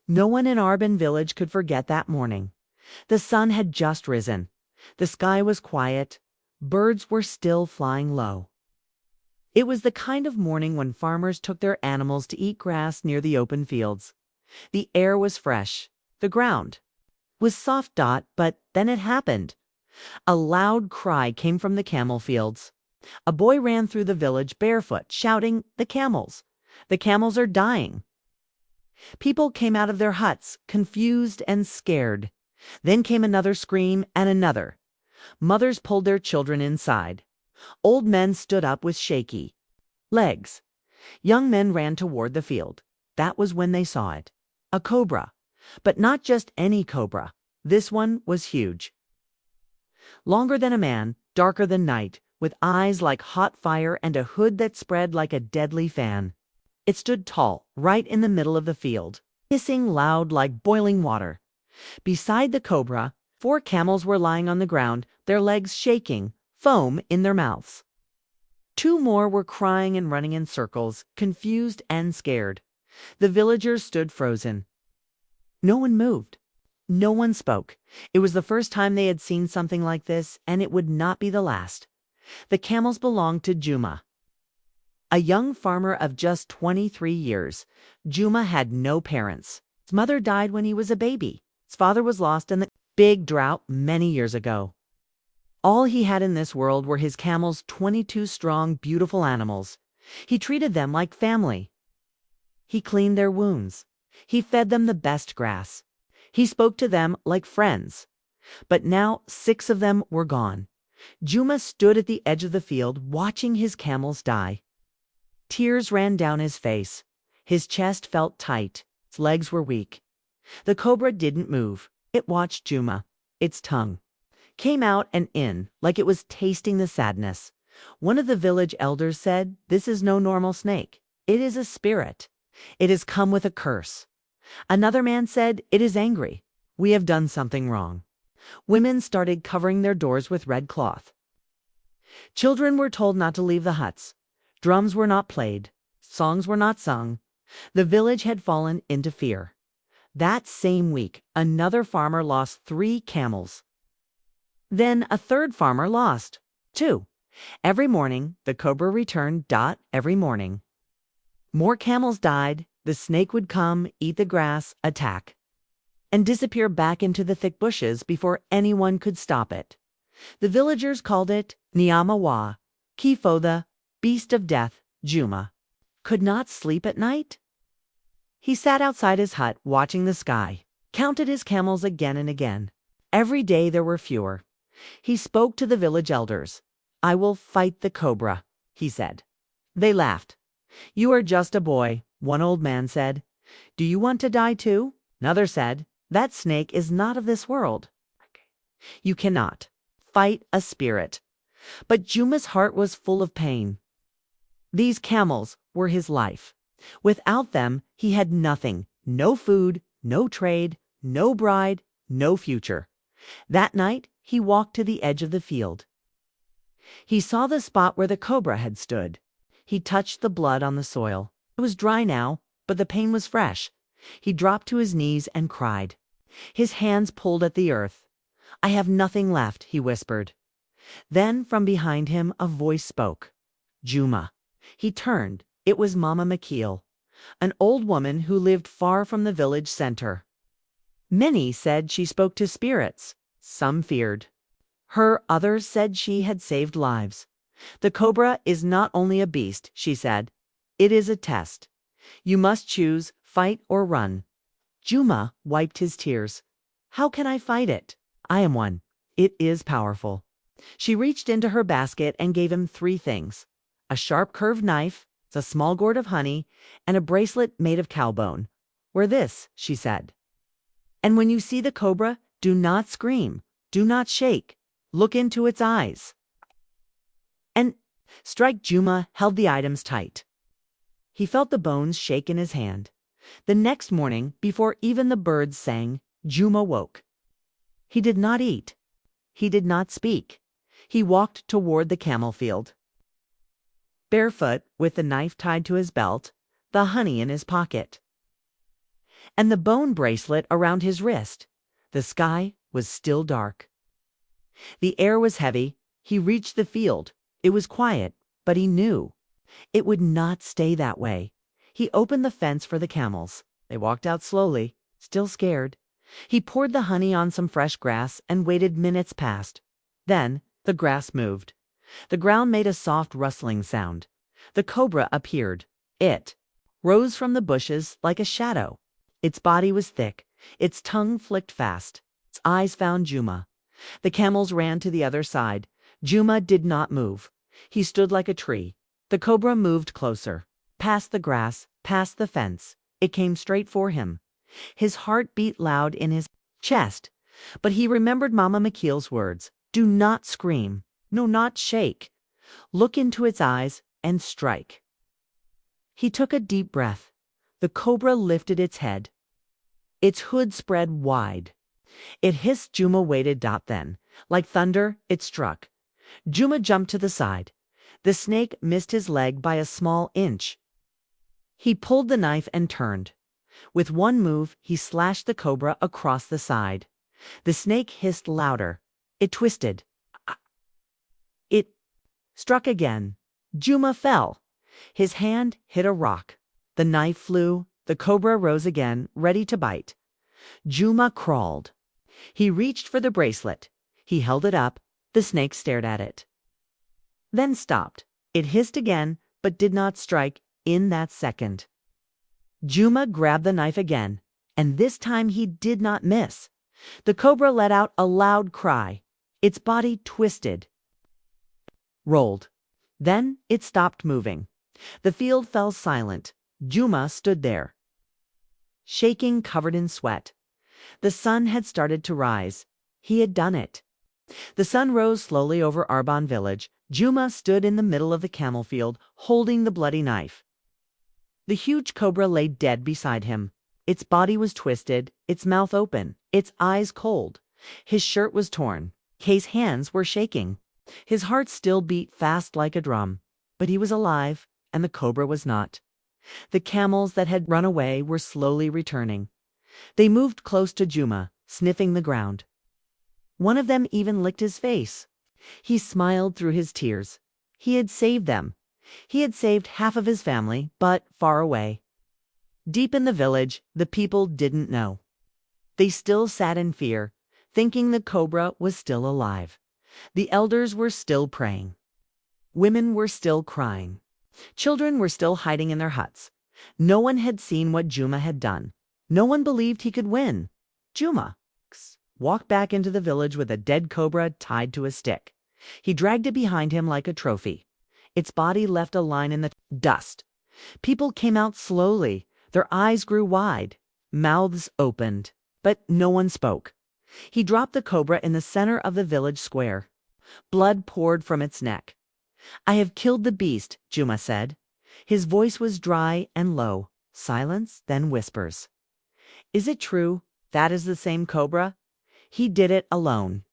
No one in Arbin village could forget that morning. The sun had just risen. The sky was quiet. Birds were still flying low. It was the kind of morning when farmers took their animals to eat grass near the open fields. The air was fresh. The ground was soft. But then it happened. A loud cry came from the camel fields. A boy ran through the village barefoot, shouting, "The camels! The camels are dying!" People came out of their huts, confused and scared. Then came another scream and another. Mothers pulled their children inside. Old men stood up with shaky legs. Young men ran toward the field. That was when they saw it. A cobra. But not just any cobra. This one was huge. Longer than a man, darker than night, with eyes like hot fire and a hood that spread like a deadly fan. It stood tall, right in the middle of the field, hissing loud like boiling water. Beside the cobra, 4 camels were lying on the ground, their legs shaking, foam in their mouths. 2 more were crying and running in circles, confused and scared. The villagers stood frozen. No one moved. No one spoke. It was the first time they had seen something like this, and it would not be the last. The camels belonged to Juma, a young farmer of just 23 years. Juma had no parents. His mother died when he was a baby. His father was lost in the big drought many years ago. All he had in this world were his camels, 22 strong, beautiful animals. He treated them like family. He cleaned their wounds. He fed them the best grass. He spoke to them like friends. But now 6 of them were gone. Juma stood at the edge of the field, watching his camels die. Tears ran down his face. His chest felt tight. His legs were weak. The cobra didn't move. It watched Juma. Its tongue came out and in, like it was tasting the sadness. One of the village elders said, "This is no normal snake. It is a spirit. It has come with a curse." Another man said, "It is angry. We have done something wrong." Women started covering their doors with red cloth. Children were told not to leave the huts. Drums were not played. Songs were not sung. The village had fallen into fear. That same week, another farmer lost 3 camels. Then a third farmer lost 2. Every morning, the cobra returned. Every morning. More camels died. The snake would come, eat the grass, attack, and disappear back into the thick bushes before anyone could stop it. The villagers called it Nyamawa, Kifo, the beast of death. Juma could not sleep at night. He sat outside his hut, watching the sky, counted his camels again and again. Every day there were fewer. He spoke to the village elders. "I will fight the cobra," he said. They laughed. "You are just a boy," one old man said. "Do you want to die too?" Another said, "That snake is not of this world. You cannot fight a spirit." But Juma's heart was full of pain. These camels were his life. Without them, he had nothing. No food, no trade, no bride, no future. That night, he walked to the edge of the field. He saw the spot where the cobra had stood. He touched the blood on the soil. It was dry now, but the pain was fresh. He dropped to his knees and cried. His hands pulled at the earth. "I have nothing left," he whispered. Then from behind him a voice spoke. "Juma." He turned. It was Mama McKeel, an old woman who lived far from the village center. Many said she spoke to spirits. Some feared her, others said she had saved lives. "The cobra is not only a beast," she said. "It is a test. You must choose, fight or run." Juma wiped his tears. "How can I fight it? I am one. It is powerful." She reached into her basket and gave him 3 things: a sharp curved knife, a small gourd of honey, and a bracelet made of cow bone. "Wear this," she said. "And when you see the cobra, do not scream, do not shake. Look into its eyes and strike." Juma held the items tight. He felt the bones shake in his hand. The next morning, before even the birds sang, Juma woke. He did not eat. He did not speak. He walked toward the camel field, barefoot, with the knife tied to his belt, the honey in his pocket. and the bone bracelet around his wrist. The sky was still dark. The air was heavy. He reached the field. It was quiet, but he knew it would not stay that way. He opened the fence for the camels. They walked out slowly, still scared. He poured the honey on some fresh grass and waited. Minutes passed. Then the grass moved. The ground made a soft rustling sound. The cobra appeared. It rose from the bushes like a shadow. Its body was thick. Its tongue flicked fast. Its eyes found Juma. The camels ran to the other side. Juma did not move. He stood like a tree. The cobra moved closer, past the grass, past the fence. It came straight for him. His heart beat loud in his chest, but he remembered Mama McKeel's words. Do not scream. No, not shake. Look into its eyes and strike. He took a deep breath. The cobra lifted its head. Its hood spread wide. It hissed. Juma waited. Then, like thunder, it struck. Juma jumped to the side. The snake missed his leg by a small inch. He pulled the knife and turned. With one move, he slashed the cobra across the side. The snake hissed louder. It twisted. It struck again. Juma fell. His hand hit a rock. The knife flew. The cobra rose again, ready to bite. Juma crawled. He reached for the bracelet. He held it up. The snake stared at it, then stopped. It hissed again, but did not strike in that second. Juma grabbed the knife again, and this time he did not miss. The cobra let out a loud cry. Its body twisted, rolled. Then it stopped moving. The field fell silent. Juma stood there, shaking, covered in sweat. The sun had started to rise. He had done it. The sun rose slowly over Arban village. Juma stood in the middle of the camel field, holding the bloody knife. The huge cobra lay dead beside him. Its body was twisted, its mouth open, its eyes cold. His shirt was torn. His hands were shaking. His heart still beat fast like a drum. But he was alive, and the cobra was not. The camels that had run away were slowly returning. They moved close to Juma, sniffing the ground. One of them even licked his face. He smiled through his tears. He had saved them. He had saved half of his family, but far away. Deep in the village, the people didn't know. They still sat in fear, thinking the cobra was still alive. The elders were still praying. Women were still crying. Children were still hiding in their huts. No one had seen what Juma had done. No one believed he could win. Juma walked back into the village with a dead cobra tied to a stick. He dragged it behind him like a trophy. Its body left a line in the dust. People came out slowly. Their eyes grew wide. Mouths opened. But no one spoke. He dropped the cobra in the center of the village square. Blood poured from its neck. I have killed the beast, Juma said. His voice was dry and low. Silence, then whispers. Is it true? That is the same cobra? He did it alone.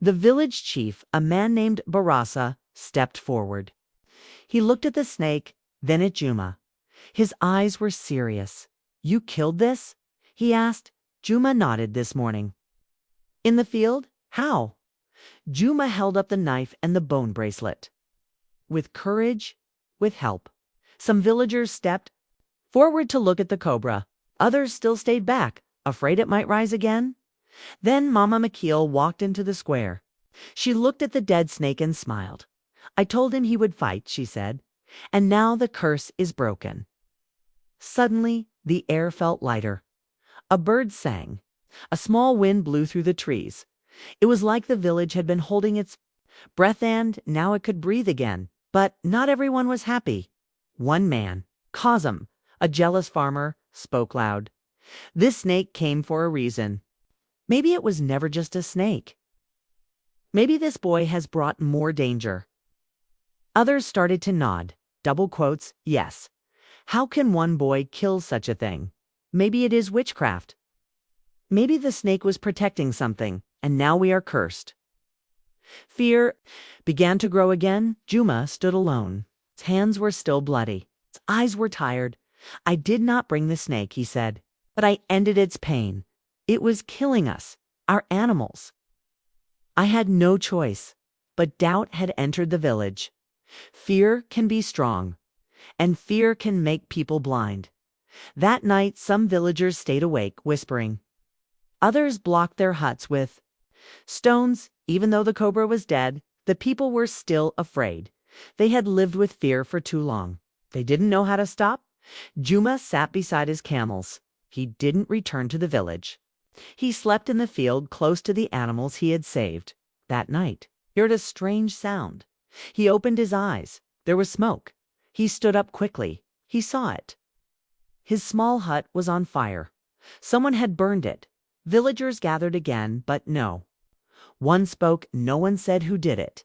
The village chief, a man named Barasa, stepped forward. He looked at the snake, then at Juma. His eyes were serious. You killed this? He asked. Juma nodded. This morning. In the field? How? Juma held up the knife and the bone bracelet. With courage, with help. Some villagers stepped forward to look at the cobra. Others still stayed back, afraid it might rise again. Then Mama McKeel walked into the square. She looked at the dead snake and smiled. I told him he would fight, she said, and now the curse is broken. Suddenly, the air felt lighter. A bird sang. A small wind blew through the trees. It was like the village had been holding its breath and now it could breathe again. But not everyone was happy. One man, Kazim, a jealous farmer, spoke loud. This snake came for a reason. Maybe it was never just a snake. Maybe this boy has brought more danger. Others started to nod. Double quotes, yes. How can one boy kill such a thing? Maybe it is witchcraft. Maybe the snake was protecting something, and now we are cursed. Fear began to grow again. Juma stood alone. His hands were still bloody. His eyes were tired. I did not bring the snake, he said, but I ended its pain. It was killing us, our animals. I had no choice, but doubt had entered the village. Fear can be strong, and fear can make people blind. That night, some villagers stayed awake, whispering. Others blocked their huts with stones. Even though the cobra was dead, the people were still afraid. They had lived with fear for too long. They didn't know how to stop. Juma sat beside his camels. He didn't return to the village. He slept in the field close to the animals he had saved. That night, he heard a strange sound. He opened his eyes. There was smoke. He stood up quickly. He saw it. His small hut was on fire. Someone had burned it. Villagers gathered again, but no. One spoke, no one said who did it.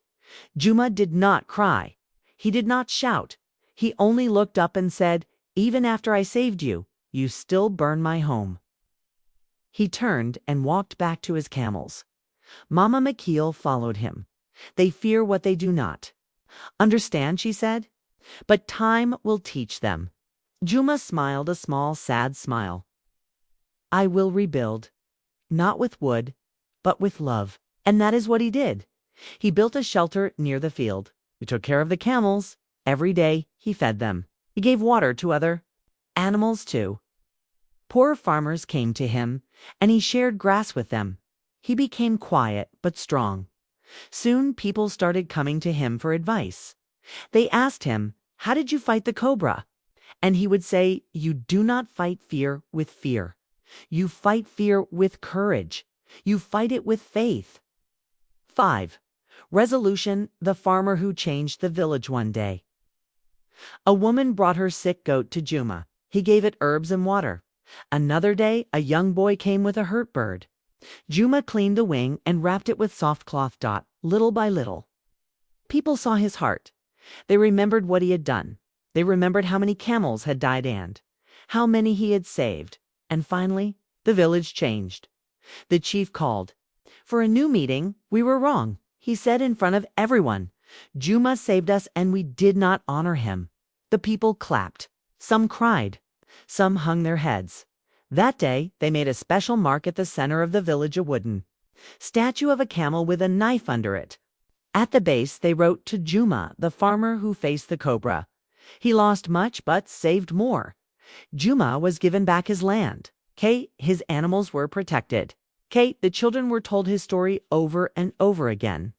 Juma did not cry. He did not shout. He only looked up and said, "Even after I saved you, you still burn my home." He turned and walked back to his camels. Mama Makeel followed him. They fear what they do not understand, she said. But time will teach them. Juma smiled a small, sad smile. I will rebuild, not with wood, but with love. And that is what he did. He built a shelter near the field. He took care of the camels. Every day he fed them. He gave water to other animals too. Poor farmers came to him, and he shared grass with them. He became quiet but strong. Soon people started coming to him for advice. They asked him, "How did you fight the cobra?" And he would say, "You do not fight fear with fear. You fight fear with courage. You fight it with faith." 5. Resolution: the farmer who changed the village one day. A woman brought her sick goat to Juma. He gave it herbs and water. Another day, a young boy came with a hurt bird. Juma cleaned the wing and wrapped it with soft cloth. Little by little, people saw his heart. They remembered what he had done. They remembered how many camels had died and how many he had saved. And finally, the village changed. The chief called for a new meeting. "We were wrong," he said in front of everyone. "Juma saved us and we did not honor him." The people clapped. Some cried. Some hung their heads. That day, they made a special mark at the center of the village, a wooden statue of a camel with a knife under it. At the base, they wrote, "To Juma, the farmer who faced the cobra. He lost much but saved more." Juma was given back his land. His animals were protected. The children were told his story over and over again.